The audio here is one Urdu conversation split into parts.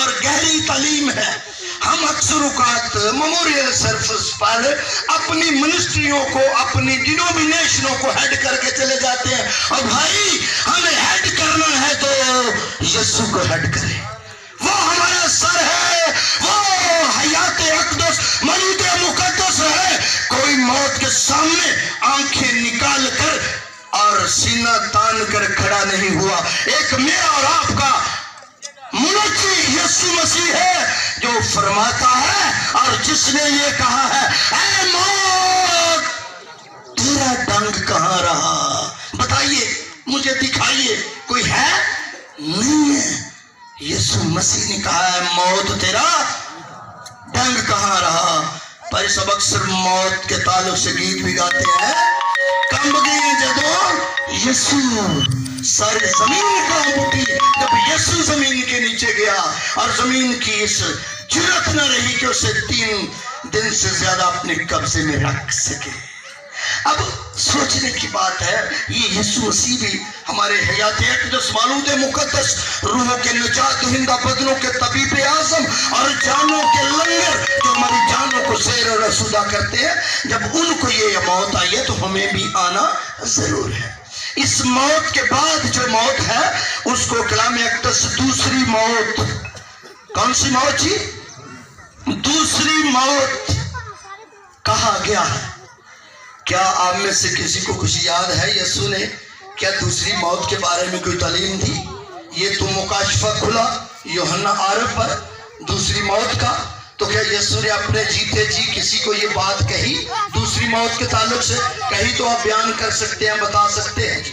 اور گہری تعلیم ہے. ہم اکثر اوقات میموریل سرفس پر اپنی منسٹریوں کو اپنی ڈینومینیشنوں کو ہیڈ کر کے چلے جاتے ہیں. اور بھائی ہمیں ہیڈ کرنا ہے تو یسوع کو ہیڈ کریں. وہ ہمارا سر ہے, وہ حیات اقدس مولود مقدس ہے. کوئی موت کے سامنے آنکھیں نکال کر اور سینہ تان کر کھڑا نہیں ہوا. ایک میرا اور آپ کا منجی یسوع مسیح ہے جو فرماتا ہے اور جس نے یہ کہا ہے, اے موت تیرا ڈنگ کہاں رہا؟ بتائیے, مجھے دکھائیے, کوئی ہے؟ نہیں ہے. یسوع مسیح نے کہا ہے موت تیرا ڈنگ کہاں رہا. پر سب اکثر موت کے تعلق سے گیت بھی گاتے ہیں, کم گئے جدو یسوع سارے زمین کام اٹھی. جب یسوع زمین کے نیچے گیا اور زمین کی اس جرات نہ رہی کہ اسے 3 دن سے زیادہ اپنے قبضے میں رکھ سکے. اب سوچنے کی بات ہے, یہ یسوع مسیح بھی ہمارے حیات اقدس مولود مقدس روحوں کے نجات دہندہ بدنوں کے طبیب اعظم اور جانوں کے لنگر جو ہماری جانوں کو سیر اور رسودہ کرتے ہیں, جب ان کو یہ موت آئی ہے تو ہمیں بھی آنا ضرور ہے. اس موت کے بعد جو موت ہے اس کو کلام اقدس دوسری موت, کون سی موت جی؟ دوسری موت کہا گیا ہے. کیا آپ میں سے کسی کو کچھ یاد ہے یسوع نے کیا دوسری موت کے بارے میں کوئی تعلیم دی؟ یہ تو مکاشفہ کھلا یوحنا 8 پر دوسری موت کا. تو کیا یسوع نے اپنے جیتے جی کسی کو یہ بات کہی دوسری موت کے تعلق سے؟ کہیں تو آپ بیان کر سکتے ہیں, بتا سکتے ہیں جی.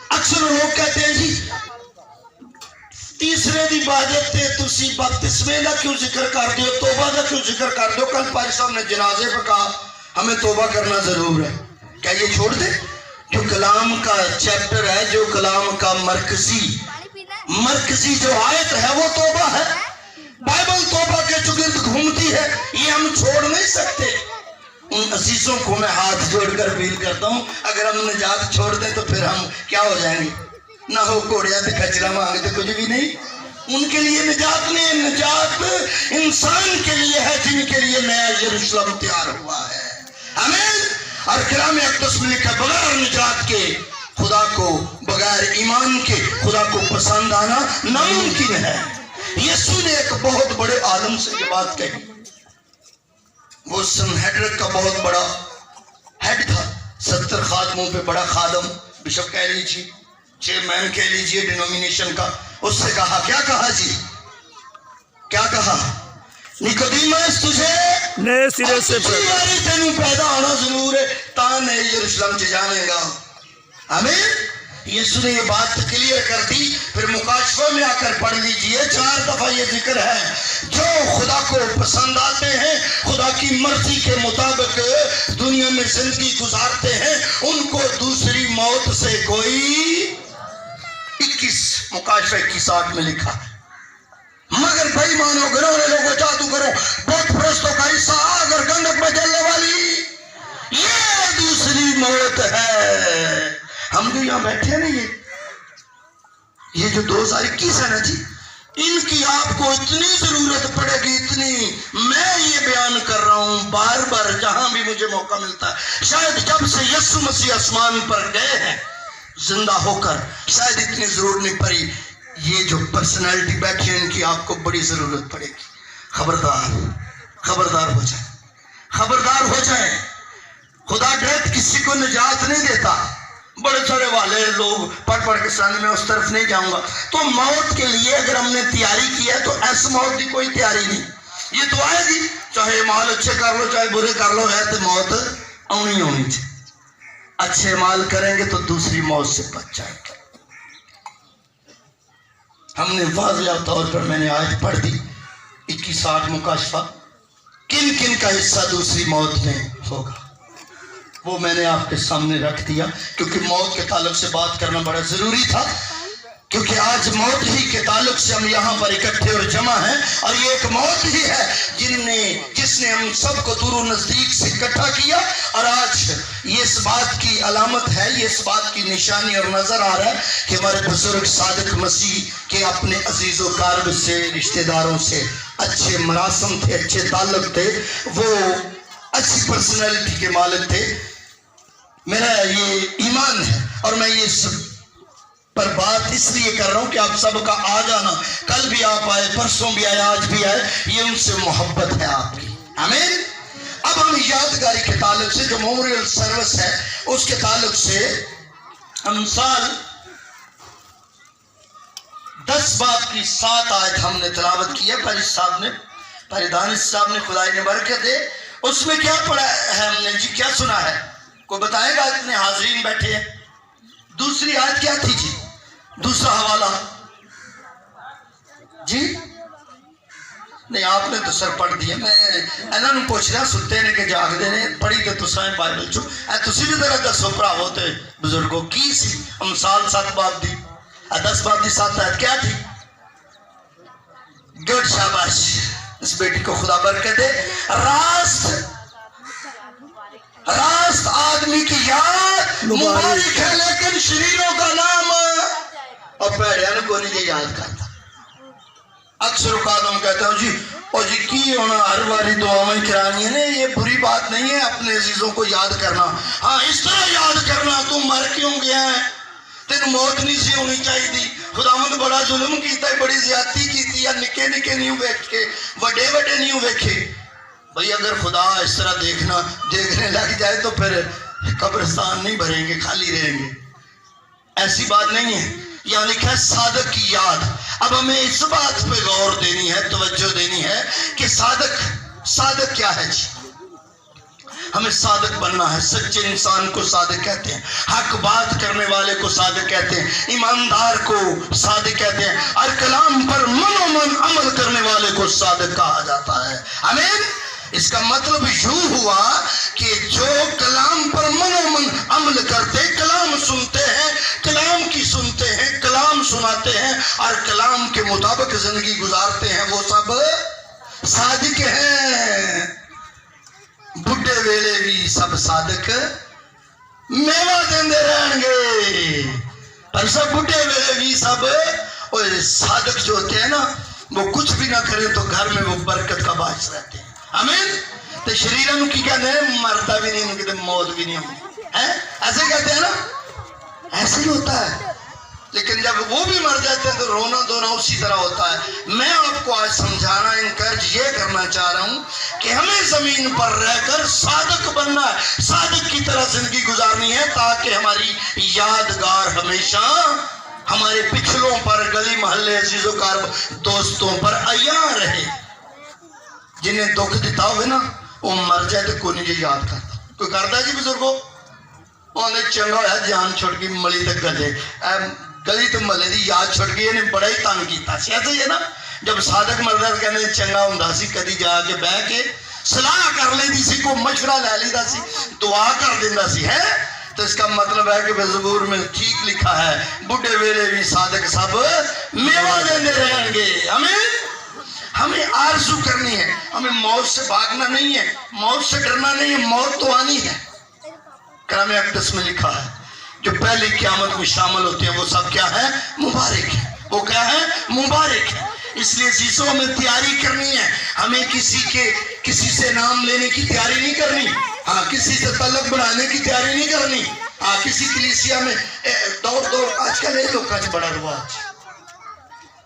اکثر لوگ کہتے ہیں جی تیسرے دی عبادت تے تسی بپتسمے دا کیوں ذکر کر دیو, توبہ دا کیوں ذکر کر دیو؟ کل پاری صاحب نے جنازے پہ کہا ہمیں توبہ کرنا ضرور ہے. کیا یہ چھوڑ دیں؟ جو کلام کا چیپٹر ہے, جو کلام کا مرکزی جو آیت ہے وہ توبہ ہے. بائبل توبہ کے چگرد گھومتی ہے, یہ ہم چھوڑ نہیں سکتے. ان عزیزوں کو میں ہاتھ جوڑ کر اپیل کرتا ہوں, اگر ہم نجات چھوڑ دیں تو پھر ہم کیا ہو جائیں گے؟ نہ ہو کوڑیا تے کچرا مانگے تو کچھ بھی نہیں. ان کے لیے نجات نہیں, نجات انسان کے لیے ہے جن کے لیے نیا یروشلم تیار ہوا ہے. آمین. اور کلام اقدس میں لکھا بغیر نجات کے خدا کو, بغیر ایمان کے خدا کو پسند آنا ناممکن ہے. یسوع نے ایک بہت بڑے عالم سے یہ بات کہی. وہ سنہیڈرین کا بہت بڑا ہیڈ تھا, 70 خادموں پہ بڑا خادم, بشپ کہہ لیجیے, چیئرمین کہہ لیجیے ڈینومینیشن کا. اس سے کہا, کیا کہا جی, کیا کہا؟ نیکودیمس تجھے نئے سرے سے تینوں پیدا ہونا ضرور ہے تا نئے یروشلم جانے گا. آمین. یسوع نے یہ بات کلیئر کر دی. پھر مکاشفہ میں آ کر پڑھ لیجئے, 4 دفعہ یہ ذکر ہے, جو خدا کو پسند آتے ہیں, خدا کی مرضی کے مطابق دنیا میں زندگی گزارتے ہیں, ان کو دوسری موت سے کوئی 21 مکاشفہ 21:8 میں لکھا ہے. مگر بھائی مانو, گروہ لوگوں, جادو کرو, بت پرستوں کا حصہ, اگر گندک میں جلنے والی, یہ دوسری موت ہے. ہم جو یہاں بیٹھے ہیں نا, یہ جو 2021 ہے نا جی, ان کی آپ کو اتنی ضرورت پڑے گی, اتنی. میں یہ بیان کر رہا ہوں بار بار جہاں بھی مجھے موقع ملتا ہے. شاید جب سے یسوع مسیح آسمان پر گئے ہیں زندہ ہو کر, شاید اتنی ضرورت نہیں پڑی. یہ جو پرسنالٹی بیٹھی ہے ان کی آپ کو بڑی ضرورت پڑے گی. خبردار ہو جائیں, خبردار ہو جائیں. خدا ڈائریکٹ کسی کو نجات نہیں دیتا. بڑے سارے والے لوگ پڑھ کے سامنے میں اس طرف نہیں جاؤں گا. تو موت کے لیے اگر ہم نے تیاری کی ہے تو ایسے موت کی کوئی تیاری نہیں. یہ تو آئے گی, چاہے مال اچھے کر لو چاہے برے کر لو, ہے تو موت آنی چاہیے. اچھے مال کریں گے تو دوسری موت سے بچ جائیں گے. ہم نے واضح طور پر میں نے آج پڑھ دی 21:8 مکاشفہ, کن کن کا حصہ دوسری موت میں ہوگا وہ میں نے آپ کے سامنے رکھ دیا, کیونکہ موت کے تعلق سے بات کرنا بڑا ضروری تھا. کیونکہ آج موت ہی کے تعلق سے ہم یہاں پر اکٹھے اور جمع ہیں، اور یہ ایک موت ہی ہے جس نے ہم سب کو دور و نزدیک سے اکٹھا کیا، اور آج یہ اس بات کی علامت ہے، یہ اس بات کی نشانی اور نظر آ رہا ہے کہ ہمارے بزرگ صادق مسیح کے اپنے عزیز و قارب سے، رشتہ داروں سے اچھے مراسم تھے، اچھے تعلق تھے، وہ اچھی پرسنالٹی کے مالک تھے۔ میرا یہ ایمان ہے، اور میں یہ سب پر بات اس لیے کر رہا ہوں کہ آپ سب کا آ جانا، کل بھی آپ آئے، پرسوں بھی آئے، آج بھی آئے، یہ ان سے محبت ہے آپ کی۔ آمین۔ اب ہم یادگاری کے تعلق سے جو میموریل سروس ہے اس کے تعلق سے امثال 10 باب کی 7 آیت ہم نے تلاوت کی ہے۔ پاری دانش صاحب نے، خدای نے برکت دے، اس میں کیا پڑھا ہے ہم نے جی، کیا سنا ہے؟ کوئی بتائے گا؟ اتنے حاضرین بیٹھے ہیں۔ دوسری آیت کیا تھی جی؟ دوسرا حوالہ جی؟ نہیں، آپ نے تو سر پڑھ دیا، میں انہوں نے پوچھ رہا ستے نے کہ جاگ دے نے پڑھی کہ تسائیں بائبل چو تسی بھی ذرا دسو پڑھا ہوتے بزرگوں کی سی امثال 7 باب دی 10 باب دی 7 آیت کیا تھی؟ گڈ، شاباش، اس بیٹی کو خدا برکت دے۔ راست آدمی کی یاد مبارک ہے، لیکن شریروں کا نام اور پیڑیاں کو نہیں یاد کرتا۔ اکثر اوقات ہم کہتے ہیں جی اور جی کی ہونا ہر باری دعائیں کرانی ہے، نہیں، یہ بری بات نہیں ہے اپنے عزیزوں کو یاد کرنا۔ ہاں، اس طرح یاد کرنا، تو مر کیوں گیا ہے، تین موت نہیں سی ہونی چاہیے تھی، خداوند بڑا ظلم کیتا ہے، بڑی زیادتی کیتی ہے، نکے نکے نہیں ویکھے، وڈے وڈے نہیں ویکھے۔ بھئی اگر خدا اس طرح دیکھنے لگ جائے تو پھر قبرستان نہیں بھریں گے، خالی رہیں گے۔ ایسی بات نہیں ہے، یہاں لکھا ہے صادق کی یاد۔ اب ہمیں اس بات پہ غور دینی ہے، توجہ دینی ہے کہ صادق کیا ہے جی؟ ہمیں صادق بننا ہے۔ سچے انسان کو صادق کہتے ہیں، حق بات کرنے والے کو صادق کہتے ہیں، ایماندار کو صادق کہتے ہیں، اور کلام پر من و من عمل کرنے والے کو صادق کہا جاتا ہے۔ آمین۔ اس کا مطلب یوں ہوا کہ جو کلام پر من و من عمل کرتے، کلام سنتے ہیں، کلام کی سنتے ہیں، کلام سناتے ہیں اور کلام کے مطابق زندگی گزارتے ہیں، وہ سب صادق ہیں۔ بڈھے ویلے بھی سب صادق میوہ دیندے رہیں گے، پر سب بڈھے ویلے بھی سب صادق جو ہوتے ہیں نا، وہ کچھ بھی نہ کریں تو گھر میں وہ برکت کا باعث رہتے ہیں۔ آمین۔ تو شریروں کی کہتے ہیں مرتا بھی نہیں، کہتے موت بھی نہیں ہوتی، ایسے کہتے ہیں نا، ایسے ہی ہوتا ہے۔ لیکن جب وہ بھی مر جاتے ہیں تو رونا دھونا اسی طرح ہوتا ہے۔ میں آپ کو آج سمجھانا، انکرج یہ کرنا چاہ رہا ہوں کہ ہمیں زمین پر رہ کر صادق بننا ہے، صادق کی طرح زندگی گزارنی ہے، تاکہ ہماری یادگار ہمیشہ ہمارے پچھلوں پر، گلی محلے، عزیز و قارب دوستوں پر عیاں رہے۔ جنہیں دکھ دیتا ہوئے نا، وہ مر جائے تو کوئی نہیں یاد کرتا۔ کوئی کرتا جی بزرگوں؟ انہیں چنگا ہویا جان چھوڑ کی ملی تک گلے، گلی تو ملے دی یاد چھوڑ گئی، انہیں بڑا ہی تنگ کیتا سی۔ ایسا ہی ہے نا، جب صادق مردا کہنے چنگا ہوندا سی، کدی جا کے بہ کے صلاح کر لیندی سی، کو مشورہ لے لیدا سی، دعا کر دیندا سی ہے۔ تو اس کا مطلب ہے کہ زبور میں ٹھیک لکھا ہے، بڈھے ویلے بھی صادق سب میوہ دیندے رہیں گے۔ ہمیں آرزو کرنی ہے، ہمیں موت سے بھاگنا نہیں ہے، موت سے ڈرنا نہیں ہے، موت تو آنی ہے۔ کلام اقدس میں لکھا ہے جو پہلی قیامت میں شامل ہوتے ہیں وہ سب کیا ہے؟ مبارک ہے۔ وہ کیا ہے؟ مبارک ہے۔ اس لیے عزیزوں ہمیں تیاری کرنی ہے، ہمیں کسی سے نام لینے کی تیاری نہیں کرنی، ہاں کسی سے تعلق بڑھانے کی تیاری نہیں کرنی، ہاں کسی کلیسیا میں دوڑ آج کل یہ لوگ کا بڑا رواج،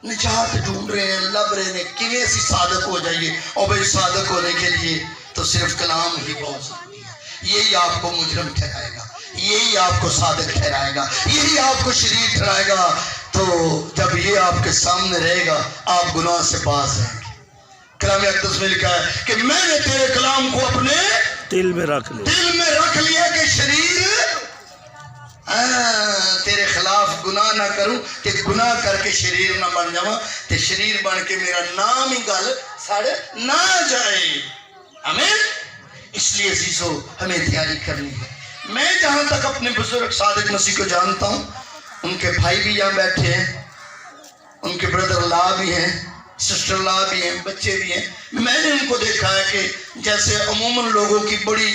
نجات ڈھونڈ رہے ہیں، لب رہے ہیں کہ اسی صادق ہو جائیے، اور بھائی صادق ہونے کے لیے تو صرف کلام ہی بہت ضروری ہے۔ یہی آپ کو مجرم ٹھہرائے گا، یہی آپ کو صادق ٹھہرائے گا، یہی آپ کو شریر ٹھہرائے گا۔ تو جب یہ آپ کے سامنے رہے گا آپ گناہ سے باز رہیں گے۔ کلام اقدس میں لکھا ہے کہ میں نے تیرے کلام کو اپنے دل میں رکھ لیا کہ شریر تیرے خلاف گناہ نہ کروں، کہ گناہ کر کے شریر نہ بن جاؤں، تے شریر بن کے میرا نام ہی گل سڑ نہ جائے۔ آمین۔ اس لیے عزیزو ہمیں تیاری کرنی ہے۔ میں جہاں تک اپنے بزرگ صادق مسیح کو جانتا ہوں، ان کے بھائی بھی یہاں بیٹھے ہیں، ان کے بردر لا بھی ہیں، سسٹر لا بھی ہیں، بچے بھی ہیں. میں نے ان کو دیکھا ہے کہ جیسے عموماً لوگوں کی بڑی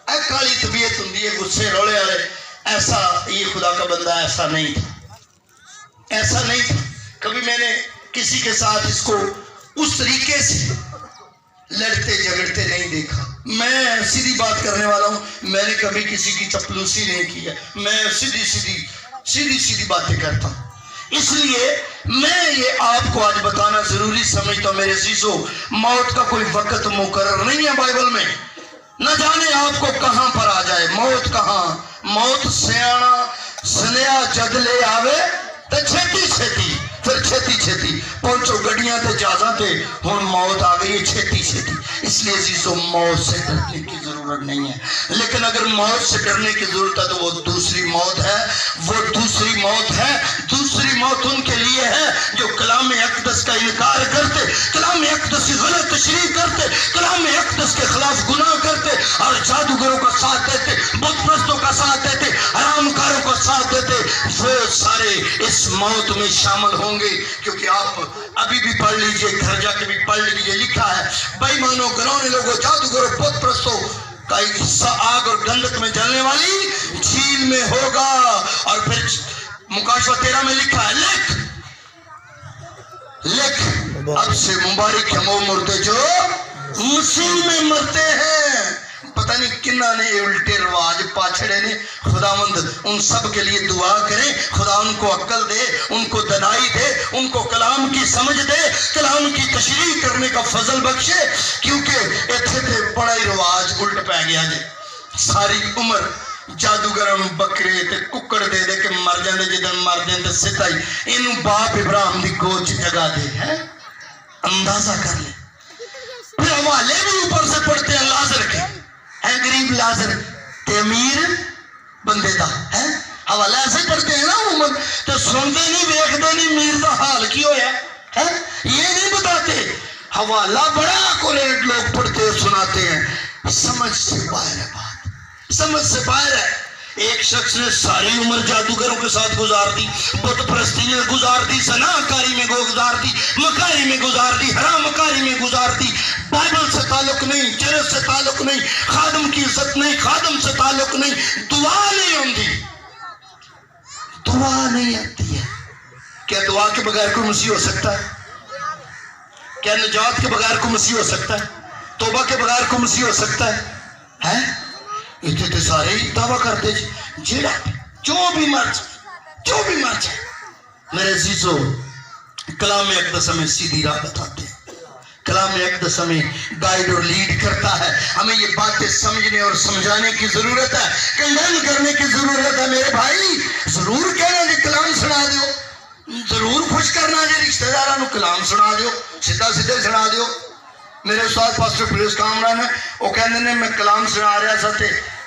کالی طبیعت ہوتی ہے، غصے روڑے والے، ایسا یہ خدا کا بندہ ایسا نہیں تھا، ایسا نہیں تھا. کبھی میں نے کسی کے ساتھ اس کو اس طریقے سے لڑتے جھگڑتے نہیں دیکھا. میں سیدھی بات کرنے والا ہوں، میں نے کبھی کسی کی چپلوسی نہیں کی ہے، میں سیدھی باتیں کرتا ہوں. اس لیے میں یہ آپ کو آج بتانا ضروری سمجھتا ہوں میرے عزیزو، موت کا کوئی وقت مقرر نہیں ہے بائبل میں. نہ جانے آپ کو کہاں پر آ جائے موت، کہاں موت سیانا سنیا جد لے آوے تو چھیتی چھیتی، پھر چھیتی پہنچو گڑیاں تے جہازاں تے، ہن موت آ گئی ہے چھیتی. اس لیے عزیزو موت سے ڈرنے کی ضرورت نہیں ہے. لیکن اگر موت سے ڈرنے کی ضرورت ہے تو وہ دوسری موت ہے. دوسری موت ان کے لیے ہے جو کلام اقدس کا انکار کرتے، کلام اقدس کی غلط تشریح کرتے، کلام اقدس کے خلاف گناہ کرتے اور جادوگروں کا ساتھ دیتے، بت پرستوں کا ساتھ دیتے، حرام کاروں کا ساتھ دیتے. وہ سارے اس موت میں شامل ہوں گے. کیونکہ آپ ابھی بھی پڑھ لیجئے، گھر جا کے بھی پڑھ لیجئے، لکھا ہے بے ایمانوں، گناہگاروں لوگوں، جادوگروں، بت پرستوں کا ایک حصہ آگ اور گندک میں جلنے والی جھیل میں ہوگا. اور پھر مکاشفہ 13 میں لکھا ہے لکھ اب سے مبارک ہے وہ مردے جو مسیح میں مرتے ہیں. پتہ نہیں کنہ نے الٹے رواج پاچھڑے نے. خداوند ان سب کے لیے دعا کریں، خدا ان کو عقل دے، ان کو دنائی دے، ان کو کلام کی سمجھ دے، کلام کی تشریح کرنے کا فضل بخشے. کیونکہ ایتھے تے بڑا ہی رواج الٹ پہ گیا جے. ساری عمر جادوگرم بکرے تے ککڑ دے دے کہ مر جاندے، جدن مر جاندے ستائی انہوں باپ ابراہیم دی گوچ جگہ دے ہیں. اندازہ کر لیں. پھر حوالے بھی اوپر سے پڑھتے ہیں لازر کے، ہے غریب لازر تے امیر بندے دا، ہے حوالہ ایسے پڑھتے ہیں نا عموماً، تو سنتے نہیں دیکھتے نہیں میر دا حال کی ہویا ہے، یہ نہیں بتاتے. حوالہ بڑا کوریٹ لوگ پڑھتے اور سناتے ہیں. سمجھ سے باہر ہے بات، سمجھ سے باہر ہے. ایک شخص نے ساری عمر جادوگروں کے ساتھ گزار دی، بت پرستی میں گزار دی، زناکاری میں گزار دی، مکاری میں گزار دی، حرام کاری میں گزار دی. بائبل سے تعلق نہیں، جرس سے تعلق نہیں، خادم کی عزت نہیں، خادم سے تعلق نہیں. دعا نہیں ہوندی، دعا نہیں آتی ہے. کیا دعا کے بغیر کوئی مسیح ہو سکتا ہے؟ کیا نجات کے بغیر کوئی مسیح ہو سکتا ہے؟ توبہ کے بغیر کوئی مسیح ہو سکتا ہے؟ اتنے تو سارے ہی دعویٰ کرتے جیڑا جو بھی مر جائے. میرے عزیزو، کلام اقدس ہمیں سیدھی راہ بتاتے ہیں، کلام اقدس ہمیں گائیڈ اور لیڈ کرتا ہے. ہمیں یہ باتیں سمجھنے اور سمجھانے کی ضرورت ہے، کنڈیم کرنے کی ضرورت ہے. میرے بھائی ضرور کہنا جی کلام سنا دیو، ضرور خوش کرنا جی رشتہ داروں کلام سنا دیو، سیدھے سنا دیو. میرے استاد پاسٹر پریس کامران ہے، وہ کہندے نے میں کلام سنا رہا سا تے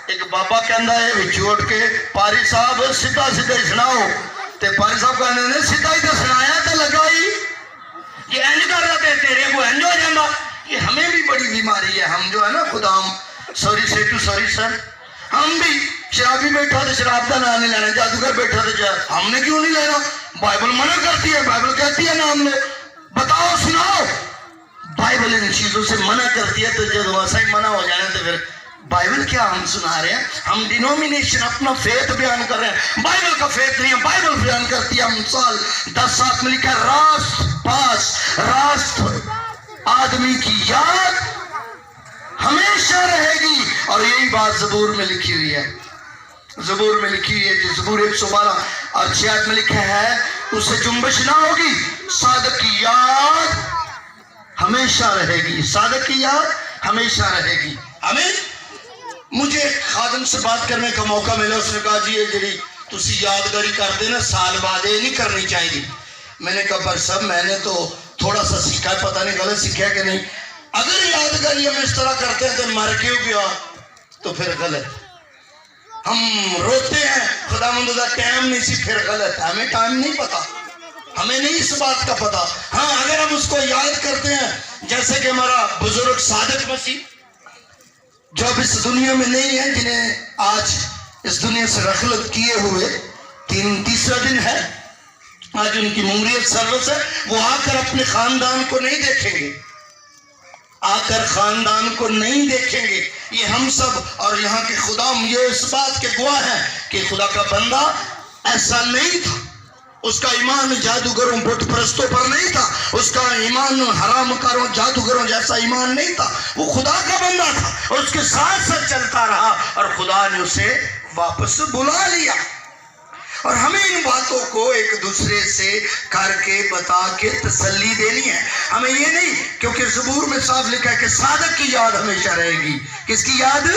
ایک بابا کہندا ہے وچوں اٹھ کے پاری صاحب سیدھا سناؤ. تے پاری صاحب کہندے نے سیدھا ہی تے سنایا تے لگا ہی یہ انج کر رہا تے تیرے کو انج ہو جاندا. یہ ہمیں بھی بڑی بیماری ہے. ہم جو ہے نا خدام سوری سر، ہم بھی شرابی بیٹھا تو شراب کا نام نہیں لینا، جادوگر بیٹھا تو ہم نے کیوں نہیں لینا؟ بائبل منع کرتی ہے، بائبل کہتی ہے نام لو. بتاؤ سناؤ. بائبل ان چیزوں سے منع کرتی ہے، تو جب ویسا ہی منع ہو جانا تو پھر بائبل کیا ہم سنا رہے ہیں؟ ہم ڈینومینیشن اپنا فیت بیان کر رہے ہیں. بائبل کا فیت نہیں ہے، بائبل بیان کرتی ہے. مثال 10:7 میں لکھا ہے راست آدمی کی یاد ہمیشہ رہے گی. اور یہی بات زبور میں لکھی ہوئی ہے، زبور میں لکھی ہوئی ہے. جو زبور 112 اور 6 میں لکھا ہے اسے جنبش نہ ہوگی، صادق کی یاد ہمیشہ رہے گی، صادق کی یاد ہمیشہ رہے گی. ہمیں مجھے ایک خادم سے بات کرنے کا موقع ملا. اس نے کہا جی یہ جڑی تسی یادگاری کرتے نا سال بعد یہ نہیں کرنی چاہیے. میں نے کہا پر صاحب میں نے تو تھوڑا سا سیکھا ہے، پتہ نہیں غلط سیکھا کہ نہیں. اگر یادگاری ہم اس طرح کرتے ہیں تو مر کیوں گیا تو پھر غلط. ہم روتے ہیں خدا مند کا ٹائم نہیں سی، پھر غلط. ہمیں ٹائم نہیں پتا، ہمیں نہیں اس بات کا پتا. ہاں اگر ہم اس کو یاد کرتے ہیں جیسے کہ ہمارا بزرگ صادق مسیح جو اب اس دنیا میں نہیں ہے، جنہیں آج اس دنیا سے رخلت کیے ہوئے تیسرا دن ہے، آج ان کی مموریت سروس ہے، وہ آ کر اپنے خاندان کو نہیں دیکھیں گے، آ کر خاندان کو نہیں دیکھیں گے۔ یہ ہم سب اور یہاں کے خدا یہ اس بات کے گواہ ہیں کہ خدا کا بندہ ایسا نہیں تھا، اس کا ایمان جادوگروں بت پرستوں پر نہیں تھا، اس کا ایمان حرام کاروں جادوگروں جیسا ایمان نہیں تھا، وہ خدا کا بندہ تھا اور اس کے ساتھ ساتھ چلتا رہا اور خدا نے اسے واپس بلا لیا۔ اور ہمیں ان باتوں کو ایک دوسرے سے کر کے بتا کے تسلی دینی ہے، ہمیں یہ نہیں، کیونکہ زبور میں صاف لکھا ہے کہ صادق کی یاد ہمیشہ رہے گی۔ کس کی یاد؟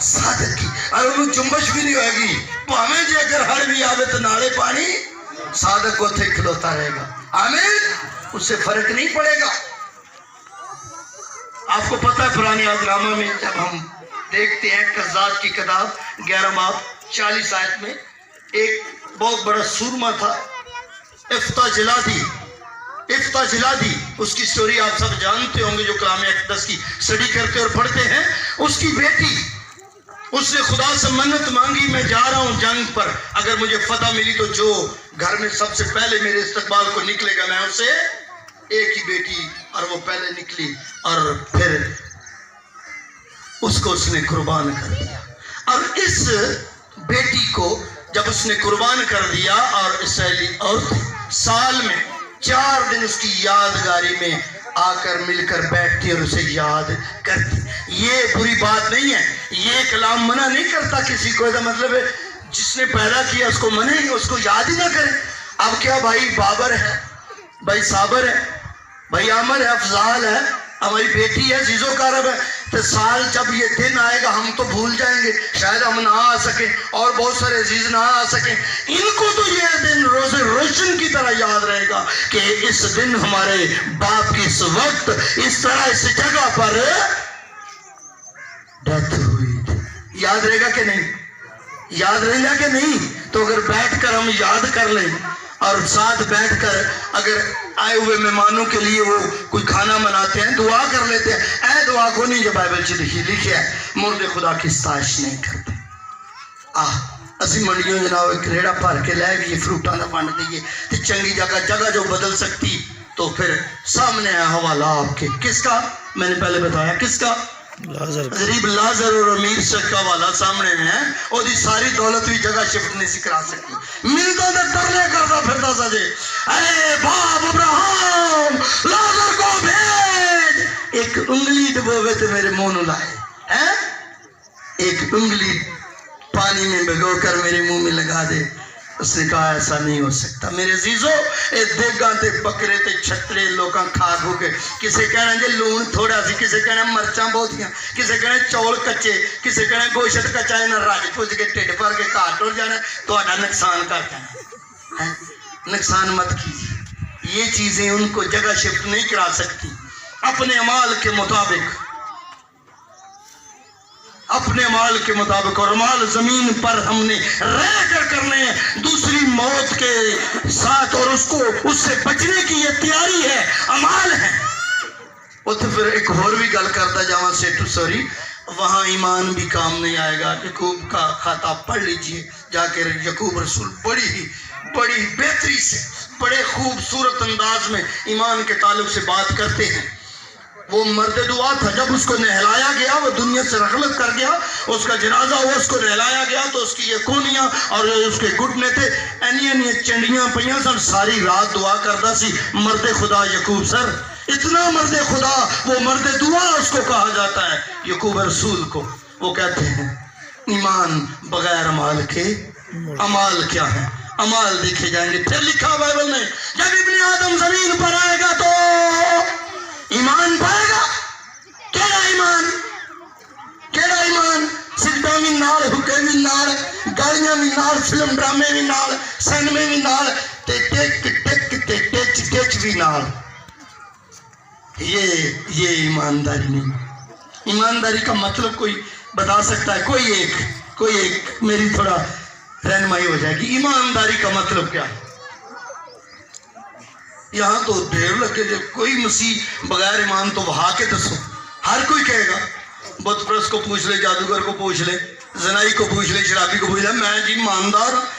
صادق کی۔ اور انہوں جنبش بھی نہیں ہوئے گی، وہ ہمیں جے اگر ہر بھی آوے تو نالے پانی صادق کو تھے کھلوتا رہے گا، آمین، اس سے فرق نہیں پڑے گا۔ آپ کو پتہ ہے پرانے احکام میں جب ہم دیکھتے ہیں قضات کی کتاب 11 باب 40 آیت میں ایک بہت بڑا سورما تھا افتح جلادی، اس کی سٹوری آپ سب جانتے ہوں گے جو کلام اقدس کی سٹڈی کرتے اور پڑھتے ہیں۔ اس کی بیٹی، اس نے خدا سے منت مانگی، میں جا رہا ہوں جنگ پر، اگر مجھے فتح ملی تو جو گھر میں سب سے پہلے میرے استقبال کو نکلے گا میں اسے، ایک ہی بیٹی، اور وہ پہلے نکلی اور پھر اس کو اس نے قربان کر دیا۔ اور اس بیٹی کو جب اس نے قربان کر دیا اور اسرائیلی عورت سال میں 4 دن اس کی یادگاری میں آ کر مل کر بیٹھتی اور اسے یاد کرتی۔ یہ بری بات نہیں ہے، یہ کلام منع نہیں کرتا کسی کو، ایسا مطلب ہے جس نے پیدا کیا اس کو منع ہی، اس کو یاد ہی نہ کرے۔ اب کیا بھائی بابر ہے، بھائی صابر ہے، بھائی عامر ہے، افضال ہے، ہماری بیٹی ہے، عزیز و کارب ہے، تو سال جب یہ دن آئے گا ہم تو بھول جائیں گے، شاید ہم نہ آ سکیں اور بہت سارے عزیز نہ آ سکیں، ان کو تو یہ دن روز روشن کی طرح یاد رہے گا کہ اس دن ہمارے باپ کی اس وقت اس طرح اس جگہ پر ڈیتھ ہوئی تھی۔ یاد رہے گا کہ نہیں؟ یاد رہے گا کہ نہیں؟ تو اگر بیٹھ کر ہم یاد کر لیں اور ساتھ بیٹھ کر اگر آئے ہوئے مہمانوں کے لیے وہ کوئی کھانا بناتے ہیں، دعا کر لیتے ہیں، اے دعا کو نہیں جو بائبل چ لکھی ہے، مرد خدا کی ستائش نہیں کرتے۔ اسی منڈیوں جناب ایک ریڑا بھر کے لے گئے فروٹاں دا بن دئیے تے چنگی جگہ جو بدل سکتی، تو پھر سامنے ہے حوالہ آپ کے، کس کا؟ میں نے پہلے بتایا کس کا؟ غریب لازر اور امیر شخص کا حوالہ سامنے ہے، اور دی ساری دولت بھی جگہ شفٹ نہیں سی کرا سکی، ملتا تے ترلے کرتا پھرتا سا جے، اے باپ ابراہیم لازر کو بھیج، ایک انگلی ڈبوے تے میرے منہ نو لائے، ایک انگلی پانی میں بھگو کر میرے منہ میں لگا دے۔ اس نے کہا ایسا نہیں ہو سکتا میرے عزیزو، اے دیگاں تے بکرے تے چھترے لوکاں کھا کھو کے، کسے کہنا جے لون تھوڑا سی، کسے کہنا مرچاں بہت ہیاں، کسے کہنا چول کچے، کسے کہنا گوشت کچا ہے، نہ راج پوچھ کے ٹھڈ بھر کے گھر ٹر جانا، تو آڈا نقصان کرتا ہے۔ نقصان مت کیجیے، یہ چیزیں ان کو جگہ شفٹ نہیں کرا سکتی۔ اپنے اعمال کے مطابق، اپنے مال کے مطابق، اور مال زمین پر ہم نے رہ کر کرنے ہیں دوسری موت کے ساتھ، اور اس سے بچنے کی یہ تیاری ہے، عمال ہے۔ وہ تو پھر ایک اور بھی گل کرتا جاواں سیٹو سوری، وہاں ایمان بھی کام نہیں آئے گا۔ یعقوب کا خطہ پڑھ لیجئے جا کے، یعقوب رسول بڑی بہتری سے، بڑے خوبصورت انداز میں ایمان کے تعلق سے بات کرتے ہیں۔ وہ مرد دعا تھا، جب اس کو نہلایا گیا وہ دنیا سے رحلت کر گیا، اس کا جنازہ ہوا، اس کو نہلایا گیا تو اس کی یہ کونیاں اور اس کے گھٹنے تھے اینی چنڈیاں پئیاں سن، ساری رات دعا کرتا سی مرد خدا یعقوب سر، اتنا مرد خدا، وہ مرد دعا اس کو کہا جاتا ہے یعقوب رسول کو۔ وہ کہتے ہیں ایمان بغیر عمال کے عمال کیا ہے، عمال دیکھے جائیں گے۔ پھر لکھا بائبل میں جب ابن آدم زمین پر آئے گا تو ایمان پائے گا۔ کیڑا ایمان؟ کیڑا ایمان؟ سجدہ بھی نال، حکے بھی نال، گالیاں بھی نال، فلم ڈرامے بھی نال، سینمے بھی نال، تے ٹک ٹک تے ٹچ ٹچ بھی نال۔ یہ ایمانداری نہیں۔ ایمانداری کا مطلب کوئی بتا سکتا ہے؟ کوئی ایک میری تھوڑا رہنمائی ہو جائے گی۔ ایمانداری کا مطلب کیا ہے؟ یہاں تو ڈھیر لگے جو کوئی مسیح بغیر ایمان تو بہا کے دسو، ہر کوئی کہے گا۔ بت پرست کو پوچھ لے، جادوگر کو پوچھ لے، زنائی کو پوچھ لے، شرابی کو پوچھ لے، میں جی ایماندار ہوں۔